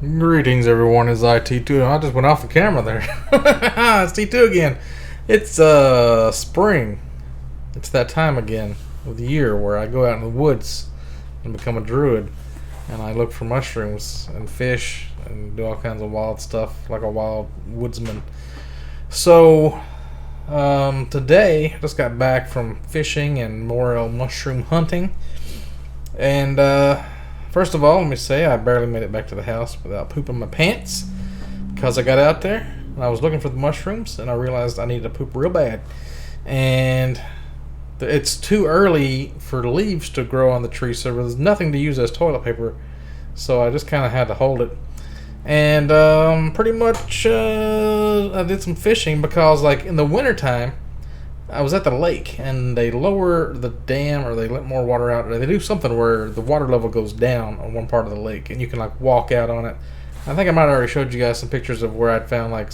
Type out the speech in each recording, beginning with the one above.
Greetings, everyone. It's IT2. I just went off the camera there. It's T2 again. It's spring. It's that time again of the year where I go out in the woods and become a druid, and I look for mushrooms and fish and do all kinds of wild stuff like a wild woodsman. So today I just got back from fishing and more mushroom hunting, and first of all, let me say I barely made it back to the house without pooping my pants because I got out there and I was looking for the mushrooms and I realized I needed to poop real bad. And it's too early for leaves to grow on the tree, so there's nothing to use as toilet paper. So I just kind of had to hold it. And pretty much I did some fishing because, like, in the wintertime, I was at the lake, and they lower the dam, or they let more water out, or they do something where the water level goes down on one part of the lake, and you can, like, walk out on it. I think I might have already showed you guys some pictures of where I'd found, like,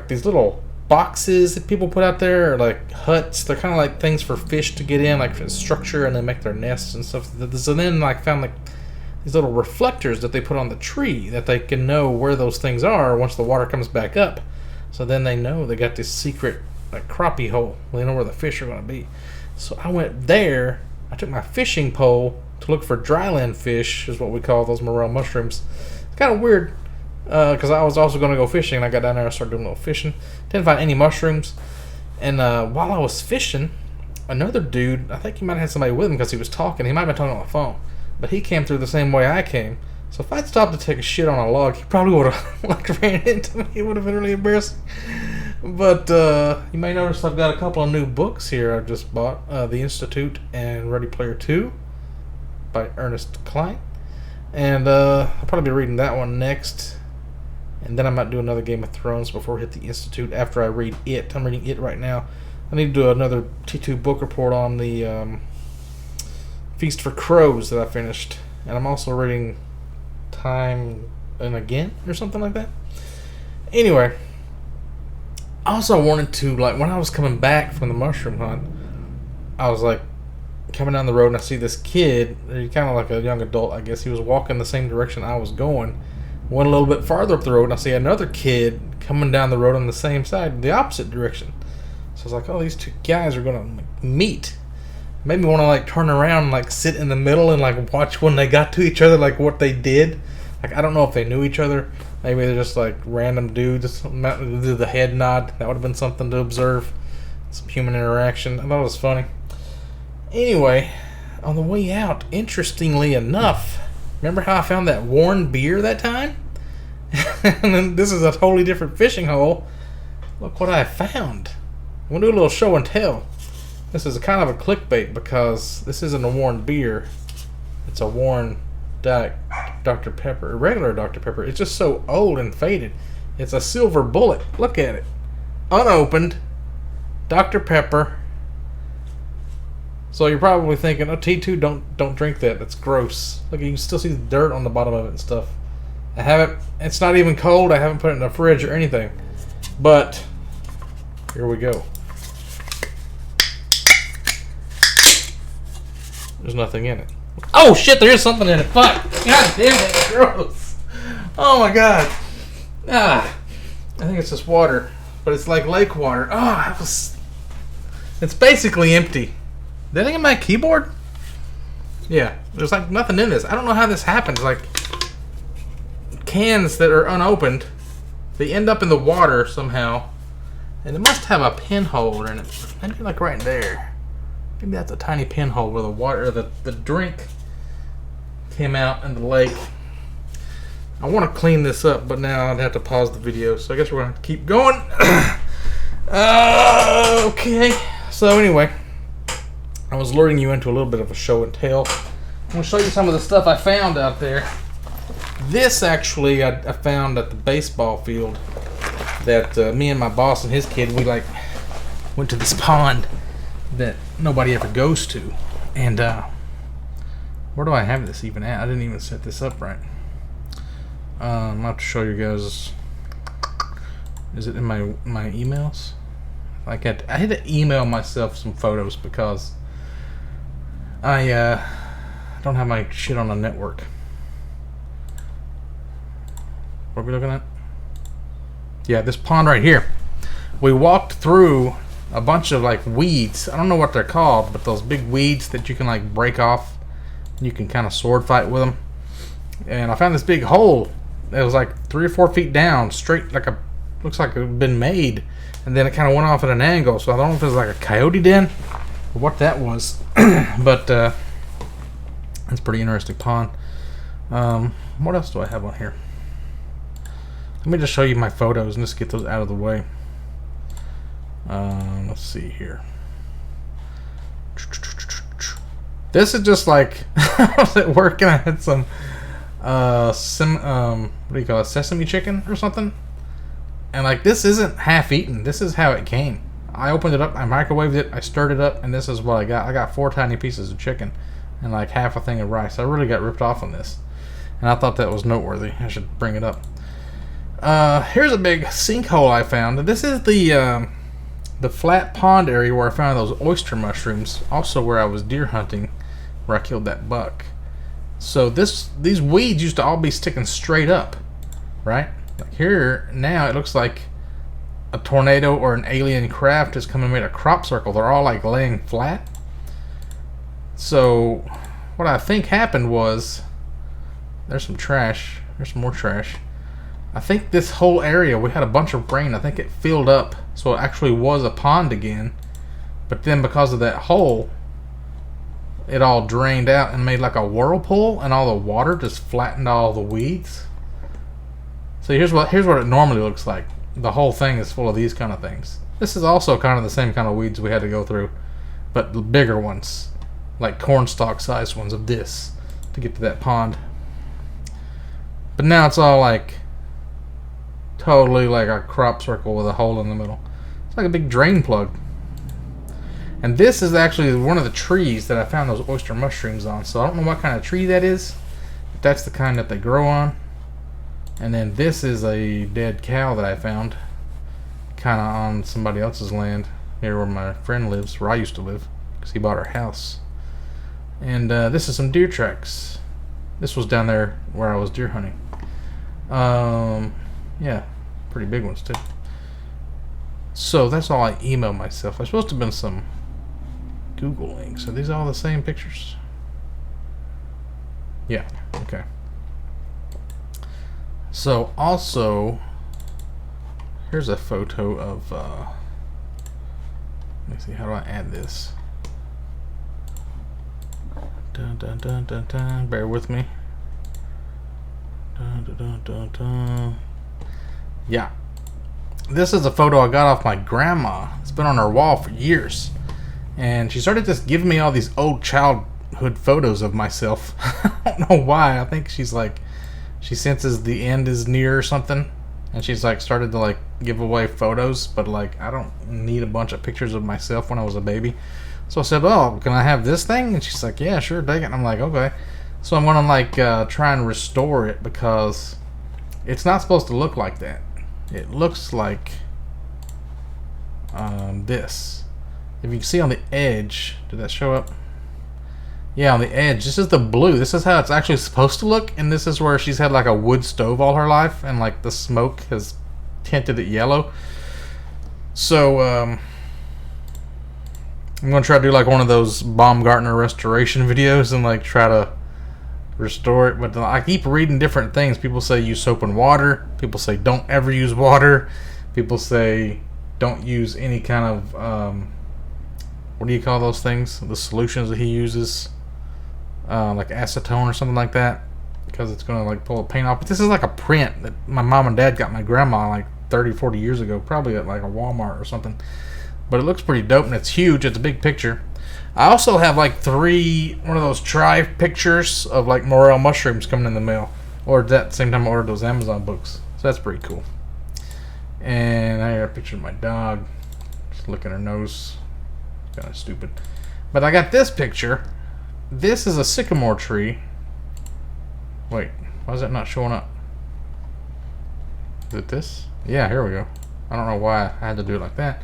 these little boxes that people put out there, or, like, huts. They're kind of like things for fish to get in, like, for structure, and they make their nests and stuff. So then, like, found, like, these little reflectors that they put on the tree that they can know where those things are once the water comes back up. So then they know they got this secret, like, crappie hole. They know where the fish are going to be. So I went there. I took my fishing pole to look for dryland fish, is what we call those morel mushrooms. It's kind of weird because I was also going to go fishing, and I got down there and started doing a little fishing. Didn't find any mushrooms. And while I was fishing, another dude, I think he might have had somebody with him because he was talking. He might have been talking on the phone. But he came through the same way I came. So if I'd stopped to take a shit on a log, he probably would have like ran into me. It would have been really embarrassing. But you may notice I've got a couple of new books here I've just bought. The Institute and Ready Player 2 by Ernest Cline. And I'll probably be reading that one next. And then I might do another Game of Thrones before we hit the Institute after I read it. I'm reading it right now. I need to do another T2 book report on the Feast for Crows that I finished. And I'm also reading Time and Again or something like that. Anyway, I also wanted to, like, when I was coming back from the mushroom hunt, I was like coming down the road and I see this kid, kind of like a young adult, I guess. He was walking the same direction I was going. Went a little bit farther up the road and I see another kid coming down the road on the same side, the opposite direction. So I was like, oh, these two guys are going to meet. Made me want to, like, turn around and, like, sit in the middle and, like, watch when they got to each other, like, what they did. Like, I don't know if they knew each other. Maybe they're just, like, random dudes. Do the head nod. That would have been something to observe. Some human interaction. I thought it was funny. Anyway, on the way out, interestingly enough, remember how I found that worn beer that time? And then this is a totally different fishing hole. Look what I found. We'll do a little show and tell. This is a kind of a clickbait because this isn't a worn beer. It's a worn Dr. Pepper, a regular Dr. Pepper. It's just so old and faded. It's a silver bullet. Look at it. Unopened. Dr. Pepper. So you're probably thinking, oh, T2, don't drink that. That's gross. Look, you can still see the dirt on the bottom of it and stuff. I haven't, it's not even cold. I haven't put it in the fridge or anything. But here we go. There's nothing in it. Oh shit, there is something in it. Fuck. God damn it, gross. Oh my god. I think it's just water. But it's like lake water. It's basically empty. Did I think in my keyboard? Yeah, there's like nothing in this. I don't know how this happens. Like, cans that are unopened, they end up in the water somehow. And it must have a pinhole in it. Maybe like right there. Maybe that's a tiny pinhole where the water, the drink came out in the lake. I want to clean this up, but now I'd have to pause the video, so I guess we're going to have to keep going. Okay, so anyway, I was luring you into a little bit of a show and tell. I'm going to show you some of the stuff I found out there. This actually I found at the baseball field that me and my boss and his kid, we like went to this pond that nobody ever goes to. And where do I have this even at? I didn't even set this up right. I'm about to show you guys. Is it in my emails? Like I had to email myself some photos because I don't have my shit on a network. What are we looking at? Yeah, this pond right here. We walked through a bunch of like weeds. I don't know what they're called, but those big weeds that you can like break off. You can kind of sword fight with them. And I found this big hole. It was like 3 or 4 feet down, straight, like a, looks like it had been made. And then it kind of went off at an angle. So I don't know if it was like a coyote den or what that was. But that's a pretty interesting pond. What else do I have on here? Let me just show you my photos and just get those out of the way. Let's see here. This is just like I was at work and I had some what do you call it, sesame chicken or something, and like this isn't half eaten. This is how it came. I opened it up, I microwaved it, I stirred it up, and this is what I got. I got 4 tiny pieces of chicken and like half a thing of rice. I really got ripped off on this, and I thought that was noteworthy. I should bring it up. Here's a big sinkhole I found. This is the flat pond area where I found those oyster mushrooms. Also where I was deer hunting, where I killed that buck. So these weeds used to all be sticking straight up, right? Like here now it looks like a tornado or an alien craft has come and made a crop circle. They're all like laying flat. So what I think happened was, there's some trash. There's some more trash. I think this whole area, we had a bunch of rain. I think it filled up, so it actually was a pond again. But then because of that hole, it all drained out and made like a whirlpool, and all the water just flattened all the weeds. So here's what it normally looks like. The whole thing is full of these kind of things. This is also kind of the same kind of weeds we had to go through, but the bigger ones, like cornstalk sized ones of this, to get to that pond. But now it's all like totally like a crop circle with a hole in the middle. It's like a big drain plug. And this is actually one of the trees that I found those oyster mushrooms on. So I don't know what kind of tree that is, but that's the kind that they grow on. And then this is a dead cow that I found kind of on somebody else's land here where my friend lives, where I used to live, because he bought our house. And this is some deer tracks. This was down there where I was deer hunting. Yeah, pretty big ones too. So that's all I emailed myself. There's supposed to have been some Google links. Are these all the same pictures? Yeah, okay. So also, here's a photo of, let me see, how do I add this? Dun, dun, dun, dun, dun. Bear with me. Dun, dun, dun, dun, dun. Yeah, this is a photo I got off my grandma. It's been on her wall for years, and she started just giving me all these old childhood photos of myself. I don't know why. I think she's like, she senses the end is near or something, and she's like started to like give away photos, but like I don't need a bunch of pictures of myself when I was a baby. So I said, oh, can I have this thing? And she's like, yeah, sure, take it. And I'm like, okay. So I'm gonna like try and restore it, because it's not supposed to look like that. It looks like this. If you can see on the edge, did that show up? Yeah, on the edge. This is the blue. This is how it's actually supposed to look, and this is where she's had like a wood stove all her life, and like the smoke has tinted it yellow. So I'm gonna try to do like one of those Baumgartner restoration videos and like try to restore it. But I keep reading different things. People say use soap and water. People say don't ever use water. People say don't use any kind of what do you call those things, the solutions that he uses, like acetone or something like that, because it's gonna like pull the paint off. But this is like a print that my mom and dad got my grandma like 30-40 years ago, probably at like a Walmart or something. But it looks pretty dope, and it's huge. It's a big picture. I also have like one of those try pictures of like morel mushrooms coming in the mail. Or at that same time I ordered those Amazon books. So that's pretty cool. And I got a picture of my dog. Just licking her nose. Kind of stupid. But I got this picture. This is a sycamore tree. Wait, why is that not showing up? Is it this? Yeah, here we go. I don't know why I had to do it like that.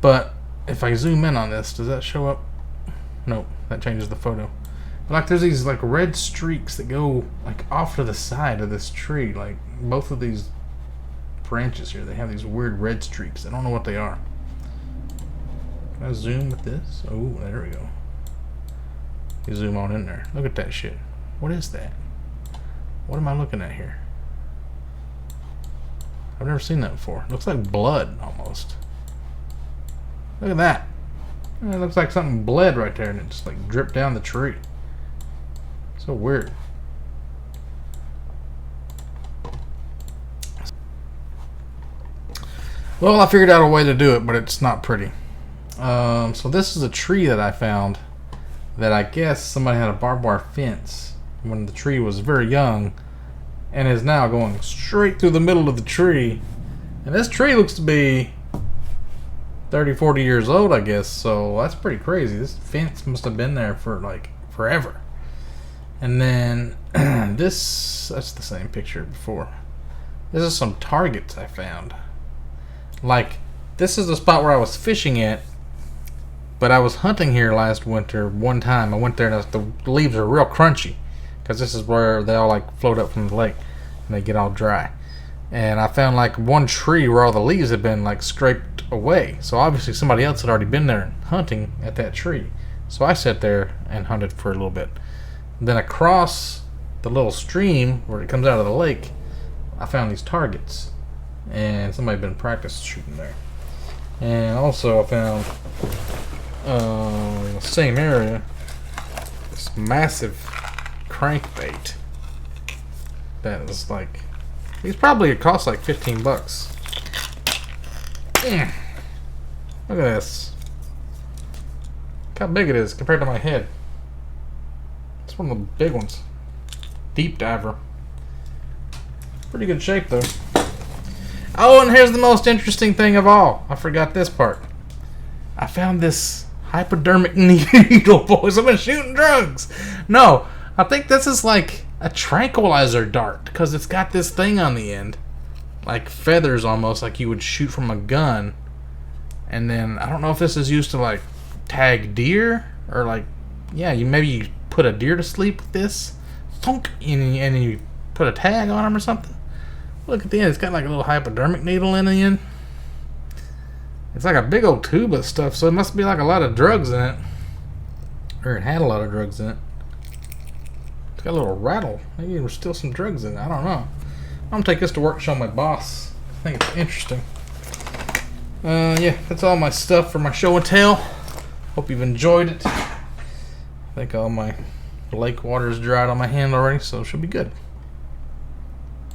But if I zoom in on this, does that show up? Nope, that changes the photo. But like there's these like red streaks that go like off to the side of this tree. Like both of these branches here, they have these weird red streaks. I don't know what they are. Can I zoom with this? Oh, there we go. You zoom on in there. Look at that shit. What is that? What am I looking at here? I've never seen that before. It looks like blood almost. Look at that. It looks like something bled right there and it just like dripped down the tree. So weird. Well, I figured out a way to do it, but it's not pretty. So this is a tree that I found that I guess somebody had a barbed wire fence when the tree was very young and is now going straight through the middle of the tree. And this tree looks to be 30, 40 years old, I guess, so that's pretty crazy. This fence must have been there for like forever. And then that's the same picture before. This is some targets I found. Like, this is the spot where I was fishing at, but I was hunting here last winter one time. I went there and the leaves are real crunchy because this is where they all like float up from the lake and they get all dry. And I found like one tree where all the leaves had been like scraped away. So obviously somebody else had already been there hunting at that tree. So I sat there and hunted for a little bit. Then across the little stream where it comes out of the lake, I found these targets. And somebody had been practice shooting there. And also I found in the same area this massive crankbait that is like, these probably it cost like 15 bucks. Look at this. Look how big it is compared to my head. It's one of the big ones. Deep diver. Pretty good shape though. Oh, and here's the most interesting thing of all. I forgot this part. I found this hypodermic needle, boys. I've been shooting drugs. No, I think this is like a tranquilizer dart because it's got this thing on the end. Like feathers almost, like you would shoot from a gun. And then, I don't know if this is used to like tag deer or like, yeah, maybe you put a deer to sleep with this. Thunk, and you put a tag on him or something. Look at the end. It's got like a little hypodermic needle in the end. It's like a big old tube of stuff, so it must be like a lot of drugs in it. Or it had a lot of drugs in it. It's got a little rattle. Maybe there's still some drugs in it. I don't know. I'm going to take this to work and show my boss. I think it's interesting. Yeah, that's all my stuff for my show and tell. Hope you've enjoyed it. I think all my lake water is dried on my hand already, so it should be good.